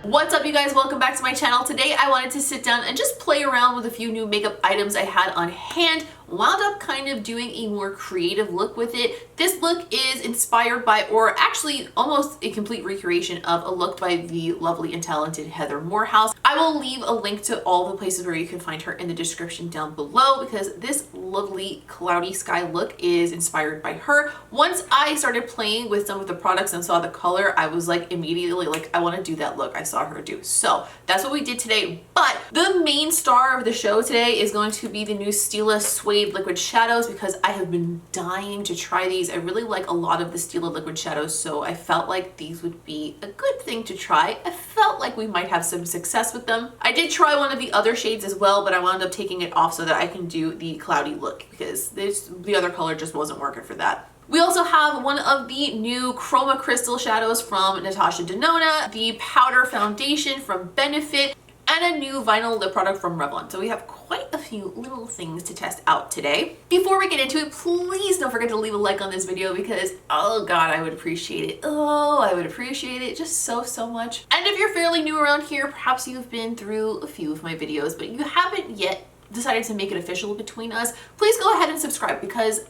What's up, you guys? Welcome back to my channel. Today I wanted to sit down and just play around with a few new makeup items I had on hand. Wound up kind of doing a more creative look with it. This look is inspired by, or actually almost a complete recreation of, a look by the lovely and talented Heather Moorehouse. I will leave a link to all the places where you can find her in the description down below, because this lovely cloudy sky look is inspired by her. Once I started playing with some of the products and saw the color, I was like immediately like, I want to do that look I saw her do. So that's what we did today. But the main star of the show today is going to be the new STILA Suede liquid shadows, because I have been dying to try these. I really like a lot of the STILA liquid shadows, so I felt like these would be a good thing to try. I felt like we might have some success with them. I did try one of the other shades as well, but I wound up taking it off so that I can do the cloudy look, because the other color just wasn't working for that. We also have one of the new Chroma Crystal shadows from Natasha Denona, the powder foundation from Benefit, and a new vinyl lip product from Revlon. So we have quite a few little things to test out today. Before we get into it, please don't forget to leave a like on this video, because oh god, I would appreciate it. Oh, I would appreciate it just so much. And if you're fairly new around here, perhaps you've been through a few of my videos, but you haven't yet decided to make it official between us, please go ahead and subscribe, because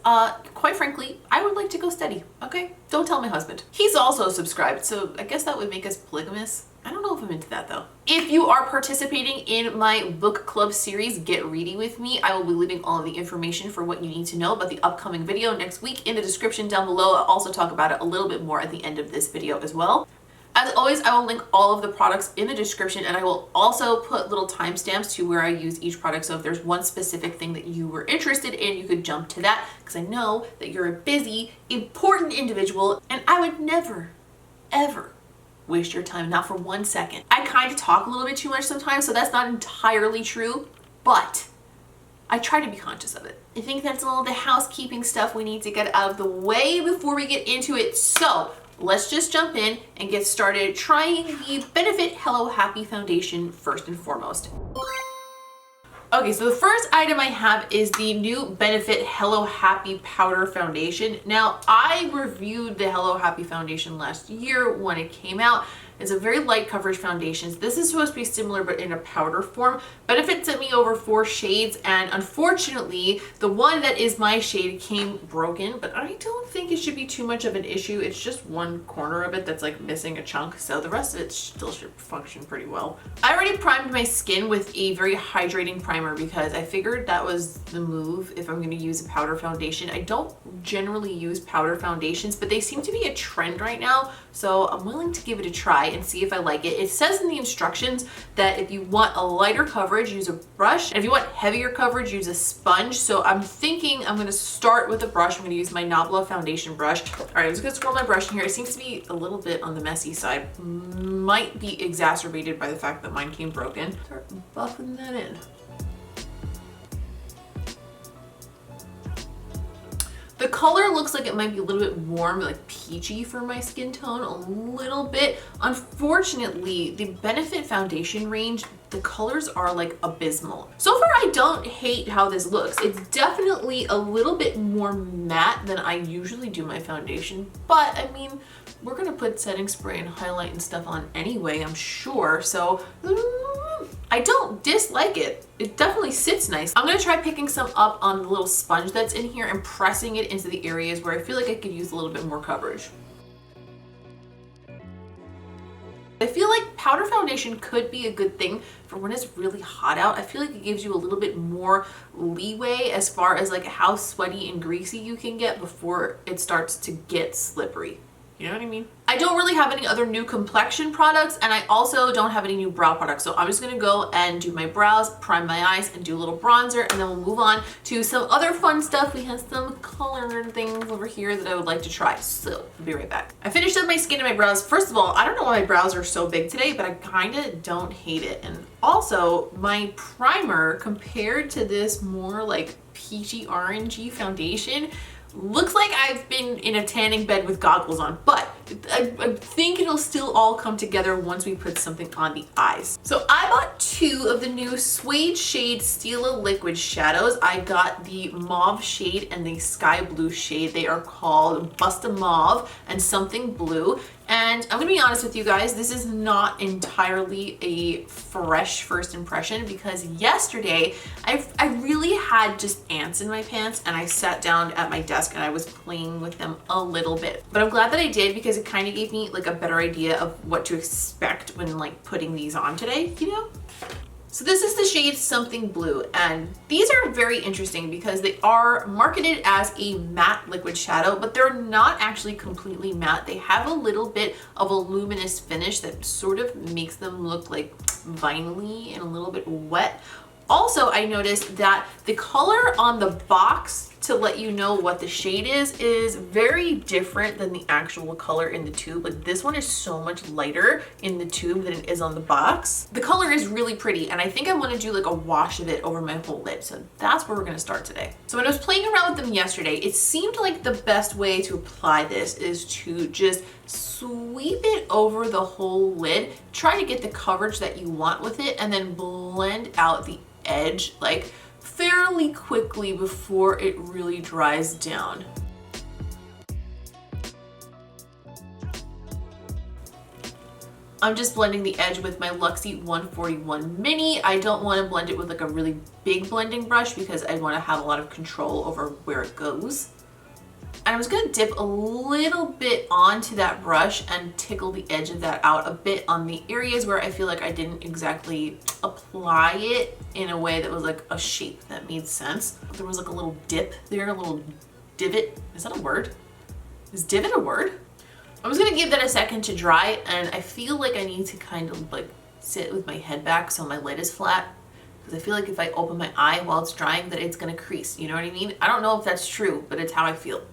quite frankly, I would like to go steady, okay? Don't tell my husband. He's also subscribed, so I guess that would make us polygamous. I don't know if I'm into that though. If you are participating in my book club series, Get Ready With Me, I will be leaving all of the information for what you need to know about the upcoming video next week in the description down below. I'll also talk about it a little bit more at the end of this video as well. As always, I will link all of the products in the description, and I will also put little timestamps to where I use each product. So if there's one specific thing that you were interested in, you could jump to that, because I know that you're a busy, important individual, and I would never, ever waste your time, not for 1 second. I kind of talk a little bit too much sometimes, so that's not entirely true, but I try to be conscious of it. I think that's all the housekeeping stuff we need to get out of the way before we get into it. So let's just jump in and get started trying the Benefit Hello Happy foundation first and foremost. Okay, so the first item I have is the new Benefit Hello Happy powder foundation. Now, I reviewed the Hello Happy foundation last year when it came out. It's a very light coverage foundation. This is supposed to be similar, but in a powder form. Benefit sent me over 4 shades, and unfortunately, the one that is my shade came broken, but I don't think it should be too much of an issue. It's just one corner of it that's like missing a chunk, so the rest of it still should function pretty well. I already primed my skin with a very hydrating primer, because I figured that was the move if I'm going to use a powder foundation. I don't generally use powder foundations, but they seem to be a trend right now, so I'm willing to give it a try and see if I like it. It says in the instructions that if you want a lighter coverage, use a brush, and if you want heavier coverage, use a sponge. So I'm thinking I'm going to start with a brush. I'm going to use my NABLA foundation brush. All right, I'm just going to scroll my brush in here. It seems to be a little bit on the messy side. Might be exacerbated by the fact that mine came broken. Start buffing that in. The color looks like it might be a little bit warm, like peachy for my skin tone, a little bit. Unfortunately, the Benefit foundation range, the colors are like abysmal. So far, I don't hate how this looks. It's definitely a little bit more matte than I usually do my foundation, but I mean, we're gonna put setting spray and highlight and stuff on anyway, I'm sure. So I don't dislike it. It definitely sits nice. I'm gonna try picking some up on the little sponge that's in here and pressing it into the areas where I feel like I could use a little bit more coverage. I feel like powder foundation could be a good thing for when it's really hot out. I feel like it gives you a little bit more leeway as far as like how sweaty and greasy you can get before it starts to get slippery. You know what I mean? I don't really have any other new complexion products, and I also don't have any new brow products. So I'm just gonna go and do my brows, prime my eyes, and do a little bronzer, and then we'll move on to some other fun stuff. We have some colored things over here that I would like to try. So I'll be right back. I finished up my skin and my brows. First of all, I don't know why my brows are so big today, but I kinda don't hate it. And also my primer, compared to this more like peachy orangey foundation, looks like I've been in a tanning bed with goggles on, but I think it'll still all come together once we put something on the eyes. So I bought 2 of the new Suede Shade Stila liquid shadows. I got the mauve shade and the sky blue shade. They are called Busta Mauve and Something Blue. And I'm gonna be honest with you guys, this is not entirely a fresh first impression because yesterday I really had just ants in my pants and I sat down at my desk and I was playing with them a little bit. But I'm glad that I did because it kind of gave me like a better idea of what to expect when like putting these on today, you know? So this is the shade Something Blue, and these are very interesting because they are marketed as a matte liquid shadow, but they're not actually completely matte. They have a little bit of a luminous finish that sort of makes them look like vinyl-y and a little bit wet. Also, I noticed that the color on the box to let you know what the shade is very different than the actual color in the tube. Like this one is so much lighter in the tube than it is on the box. The color is really pretty and I think I want to do like a wash of it over my whole lid. So that's where we're going to start today. So when I was playing around with them yesterday, it seemed like the best way to apply this is to just sweep it over the whole lid, try to get the coverage that you want with it, and then blend out the edge like fairly quickly before it really dries down. I'm just blending the edge with my Luxie 141 Mini. I don't want to blend it with like a really big blending brush because I want to have a lot of control over where it goes. And I'm just going to dip a little bit onto that brush and tickle the edge of that out a bit on the areas where I feel like I didn't exactly apply it in a way that was like a shape that made sense. There was like a little dip there, a little divot. Is that a word? Is divot a word? I'm just going to give that a second to dry, and I feel like I need to kind of like sit with my head back so my lid is flat. Because I feel like if I open my eye while it's drying that it's going to crease. You know what I mean? I don't know if that's true, but it's how I feel.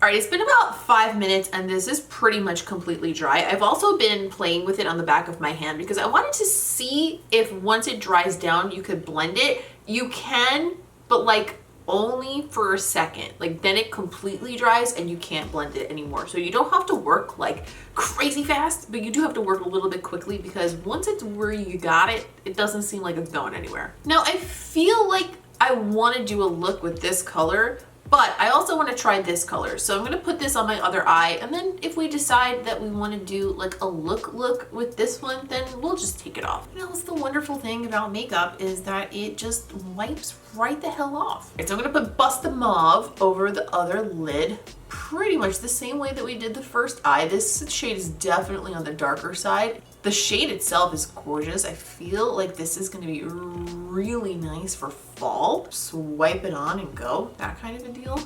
All right, it's been about 5 minutes and this is pretty much completely dry. I've also been playing with it on the back of my hand because I wanted to see if once it dries down, you could blend it. You can, but like only for a second. Like then it completely dries and you can't blend it anymore. So you don't have to work like crazy fast, but you do have to work a little bit quickly because once it's where you got it, it doesn't seem like it's going anywhere. Now I feel like I want to do a look with this color, but I also want to try this color. So I'm going to put this on my other eye. And then if we decide that we want to do like a look with this one, then we'll just take it off. You know, what's the wonderful thing about makeup is that it just wipes right the hell off. Right, so I'm going to put Busta Mauve over the other lid, pretty much the same way that we did the first eye. This shade is definitely on the darker side. The shade itself is gorgeous. I feel like this is going to be really nice for fall. Just wipe it on and go, that kind of a deal.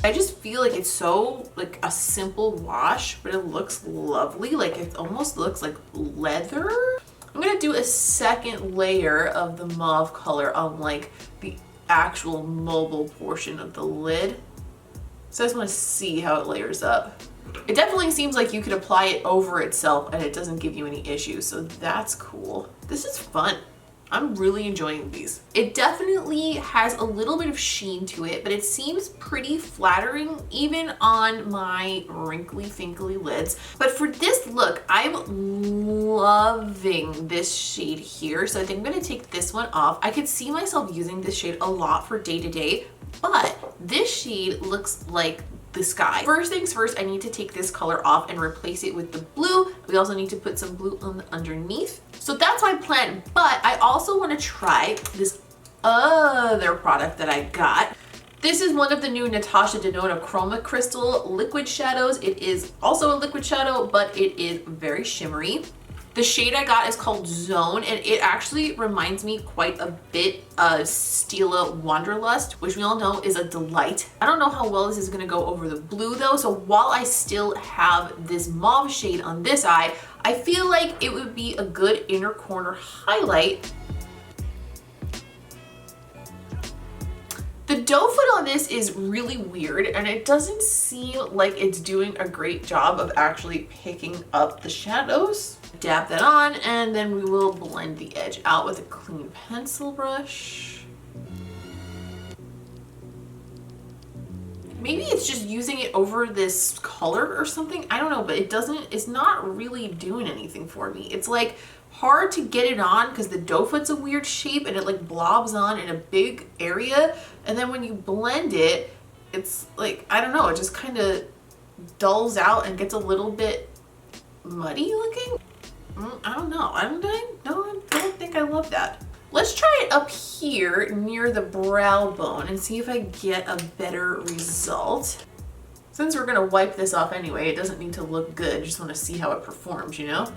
I just feel like it's so like a simple wash, but it looks lovely. Like it almost looks like leather. I'm gonna do a second layer of the mauve color on like the actual mobile portion of the lid. So I just want to see how it layers up. It definitely seems like you could apply it over itself and it doesn't give you any issues, so that's cool. This is fun. I'm really enjoying these. It definitely has a little bit of sheen to it, but it seems pretty flattering even on my wrinkly, finkly lids. But for this look, I'm loving this shade here. So I think I'm gonna take this one off. I could see myself using this shade a lot for day to day, but this shade looks like the sky. First things first, I need to take this color off and replace it with the blue. We also need to put some blue on the underneath. So that's my plan, but I also want to try this other product that I got. This is one of the new Natasha Denona Chroma Crystal liquid shadows. It is also a liquid shadow, but it is very shimmery. The shade I got is called Zone, and it actually reminds me quite a bit of Stila Wanderlust, which we all know is a delight. I don't know how well this is gonna go over the blue though, so while I still have this mauve shade on this eye, I feel like it would be a good inner corner highlight. The doe foot on this is really weird and it doesn't seem like it's doing a great job of actually picking up the shadows. Dab that on and then we will blend the edge out with a clean pencil brush. Maybe it's just using it over this color or something. I don't know, but it's not really doing anything for me. It's like hard to get it on because the dough foot's a weird shape and it like blobs on in a big area. And then when you blend it, it's like, I don't know, it just kind of dulls out and gets a little bit muddy looking. I don't know. I don't think I love that. Let's try it up here near the brow bone and see if I get a better result. Since we're gonna wipe this off anyway, it doesn't need to look good. I just wanna see how it performs, you know?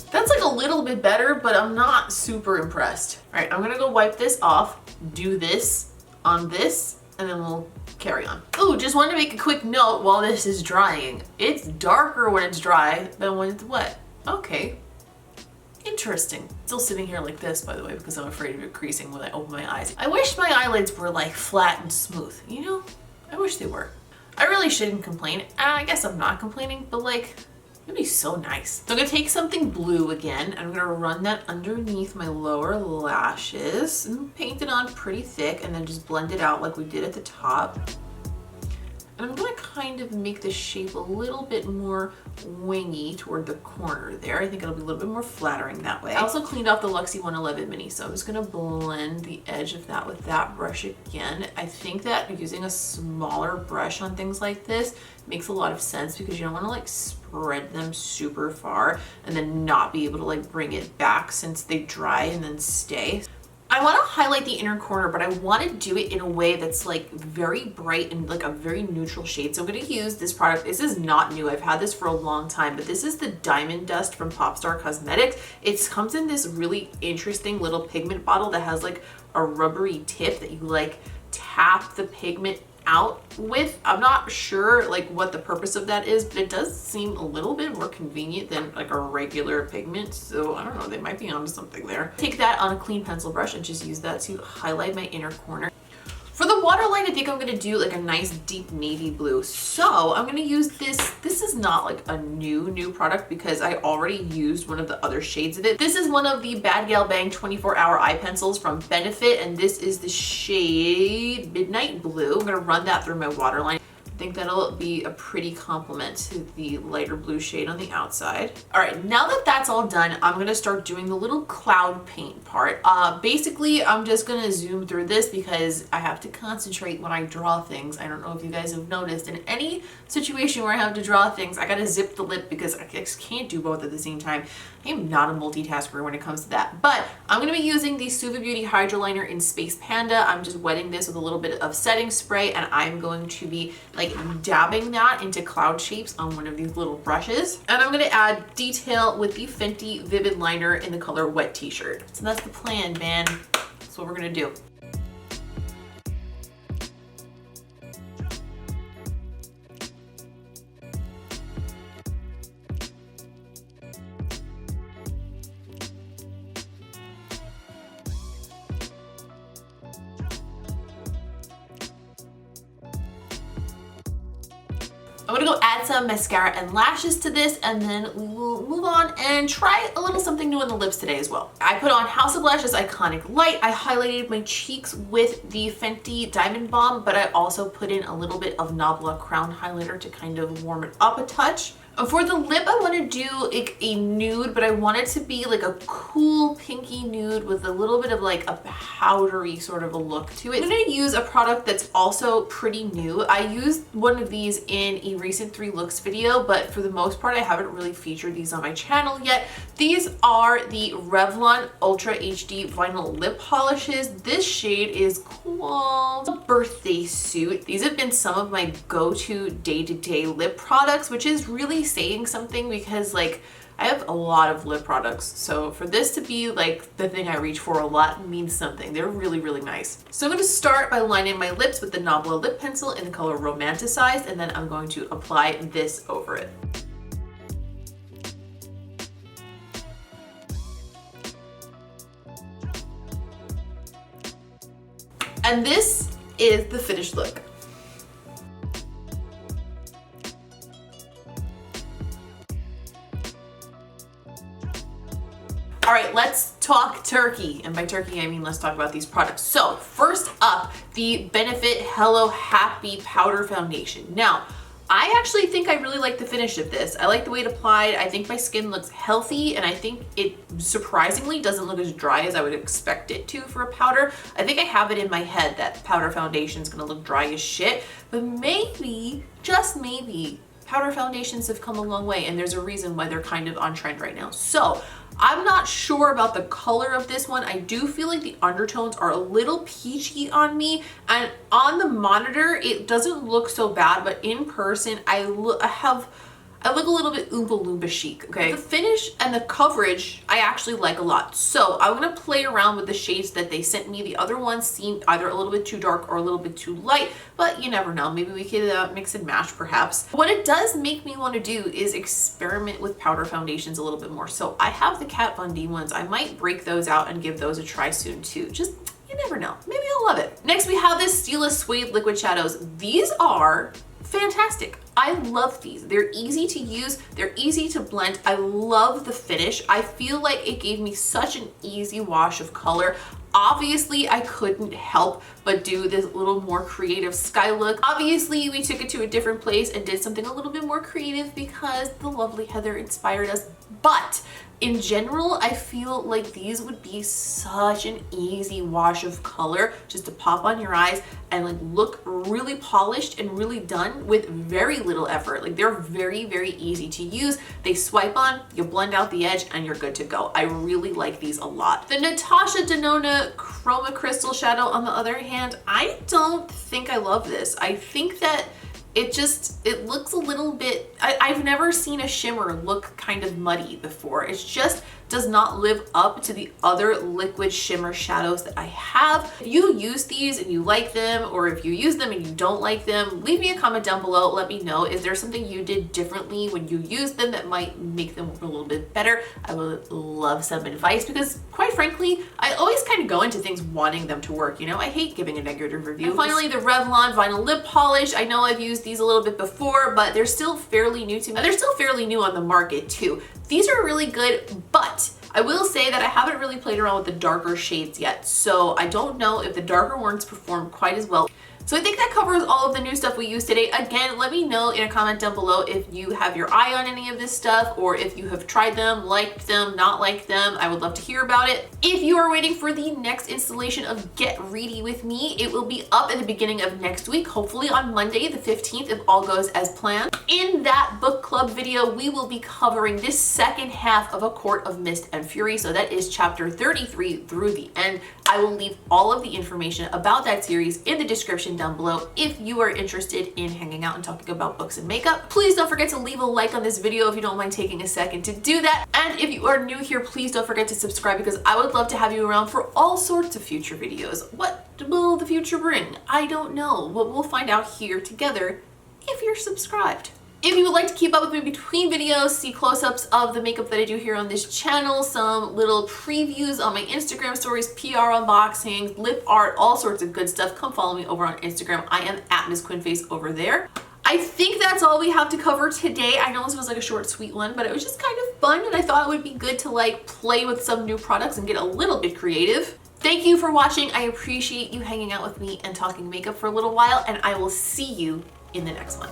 That's like a little bit better, but I'm not super impressed. All right, I'm gonna go wipe this off, do this on this, and then we'll carry on. Oh, just wanted to make a quick note while this is drying. It's darker when it's dry than when it's wet. Okay, interesting. Still sitting here like this, by the way, because I'm afraid of it creasing when I open my eyes. I wish my eyelids were like flat and smooth, you know? I wish they were. I really shouldn't complain. I guess I'm not complaining, but like, it'd be so nice. So I'm gonna take something blue again, and I'm gonna run that underneath my lower lashes and paint it on pretty thick and then just blend it out like we did at the top. And I'm gonna kind of make the shape a little bit more wingy toward the corner there. I think it'll be a little bit more flattering that way. I also cleaned off the Luxie 111 mini, so I'm just gonna blend the edge of that with that brush again. I think that using a smaller brush on things like this makes a lot of sense because you don't wanna like spread them super far and then not be able to like bring it back since they dry and then stay. I want to highlight the inner corner, but I want to do it in a way that's like very bright and like a very neutral shade. So I'm going to use this product. This is not new. I've had this for a long time, but this is the Diamond Dust from POPSTAR Cosmetics. It comes in this really interesting little pigment bottle that has like a rubbery tip that you like tap the pigment out with. I'm not sure like what the purpose of that is, but it does seem a little bit more convenient than like a regular pigment. So I don't know, they might be onto something there. Take that on a clean pencil brush and just use that to highlight my inner corner. For the waterline, I think I'm gonna do like a nice deep navy blue. So I'm gonna use this. This is not like a new product because I already used one of the other shades of it. This is one of the Bad Gal Bang 24-hour eye pencils from Benefit, and this is the shade Midnight Blue. I'm gonna run that through my waterline. I think that'll be a pretty complement to the lighter blue shade on the outside. All right, now that that's all done, I'm gonna start doing the little cloud paint part. Basically, I'm just gonna zoom through this because I have to concentrate when I draw things. I don't know if you guys have noticed, in any situation where I have to draw things, I gotta zip the lip because I just can't do both at the same time. I am not a multitasker when it comes to that, but I'm gonna be using the Suva Beauty Hydro Liner in Space Panda. I'm just wetting this with a little bit of setting spray, and I'm going to be like dabbing that into cloud shapes on one of these little brushes. And I'm gonna add detail with the Fenty Vivid Liner in the color Wet T-shirt. So that's the plan, man. That's what we're gonna do. I'm gonna go add some mascara and lashes to this, and then we will move on and try a little something new on the lips today as well. I put on House of Lashes Iconic Light. I highlighted my cheeks with the Fenty Diamond Balm, but I also put in a little bit of NABLA Crown Highlighter to kind of warm it up a touch. For the lip, I want to do like a nude, but I want it to be like a cool pinky nude with a little bit of like a powdery sort of a look to it. I'm going to use a product that's also pretty new. I used one of these in a recent 3 looks video, but for the most part, I haven't really featured these on my channel yet. These are the Revlon Ultra HD Vinyl Lip Polishes. This shade is called Birthday Suit. These have been some of my go-to day-to-day lip products, which is really saying something because like I have a lot of lip products, so for this to be like the thing I reach for a lot means something. They're really, really nice. So I'm going to start by lining my lips with the NABLA lip pencil in the color Romanticized, and then I'm going to apply this over it. And this is the finished look. All right, let's talk turkey. And by turkey, I mean let's talk about these products. So first up, the Benefit Hello Happy Powder Foundation. Now, I actually think I really like the finish of this. I like the way it applied. I think my skin looks healthy, and I think it surprisingly doesn't look as dry as I would expect it to for a powder. I think I have it in my head that powder foundation is gonna look dry as shit, but maybe, just maybe, powder foundations have come a long way, and there's a reason why they're kind of on trend right now. So I'm not sure about the color of this one. I do feel like the undertones are a little peachy on me, and on the monitor it doesn't look so bad, but in person I look a little bit Oompa Loompa chic, okay? The finish and the coverage I actually like a lot. So I'm gonna play around with the shades that they sent me. The other ones seemed either a little bit too dark or a little bit too light, but you never know. Maybe we could mix and match perhaps. What it does make me want to do is experiment with powder foundations a little bit more. So I have the Kat Von D ones. I might break those out and give those a try soon too. Just, you never know. Maybe I'll love it. Next we have the STILA Suede Liquid Shadows. These are fantastic. I love these. They're easy to use. They're easy to blend. I love the finish. I feel like it gave me such an easy wash of color. Obviously, I couldn't help but do this little more creative sky look. Obviously, we took it to a different place and did something a little bit more creative because the lovely Heather inspired us. But in general, I feel like these would be such an easy wash of color just to pop on your eyes and like look really polished and really done with very little effort. Like they're very, very easy to use. They swipe on, you blend out the edge, and you're good to go. I really like these a lot. The Natasha Denona Chroma Crystal Shadow, on the other hand, I don't think I love this. I think that it looks a little bit, I've never seen a shimmer look kind of muddy before. It just does not live up to the other liquid shimmer shadows that I have. If you use these and you like them, or if you use them and you don't like them, leave me a comment down below. Let me know. Is there something you did differently when you used them that might make them a little bit better? I would love some advice because quite frankly, I always kind of go into things wanting them to work. You know, I hate giving a negative review. And finally, the Revlon Vinyl Lip Polish. I know I've used these a little bit before, but they're still fairly new to me. They're still fairly new on the market too. These are really good, but I will say that I haven't really played around with the darker shades yet, so I don't know if the darker ones perform quite as well. So I think that covers all of the new stuff we used today. Again, let me know in a comment down below if you have your eye on any of this stuff, or if you have tried them, liked them, not liked them. I would love to hear about it. If you are waiting for the next installation of Get Ready With Me, it will be up at the beginning of next week, hopefully on Monday the 15th, if all goes as planned. In that book club video, we will be covering this second half of A Court of Mist and Fury. So that is chapter 33 through the end. I will leave all of the information about that series in the description down below if you are interested in hanging out and talking about books and makeup. Please don't forget to leave a like on this video if you don't mind taking a second to do that. And if you are new here, please don't forget to subscribe because I would love to have you around for all sorts of future videos. What will the future bring? I don't know, but we'll find out here together if you're subscribed. If you would like to keep up with me between videos, see close-ups of the makeup that I do here on this channel, some little previews on my Instagram stories, PR unboxings, lip art, all sorts of good stuff, come follow me over on Instagram. I am at Miss Quinface over there. I think that's all we have to cover today. I know this was like a short, sweet one, but it was just kind of fun, and I thought it would be good to like play with some new products and get a little bit creative. Thank you for watching. I appreciate you hanging out with me and talking makeup for a little while, and I will see you in the next one.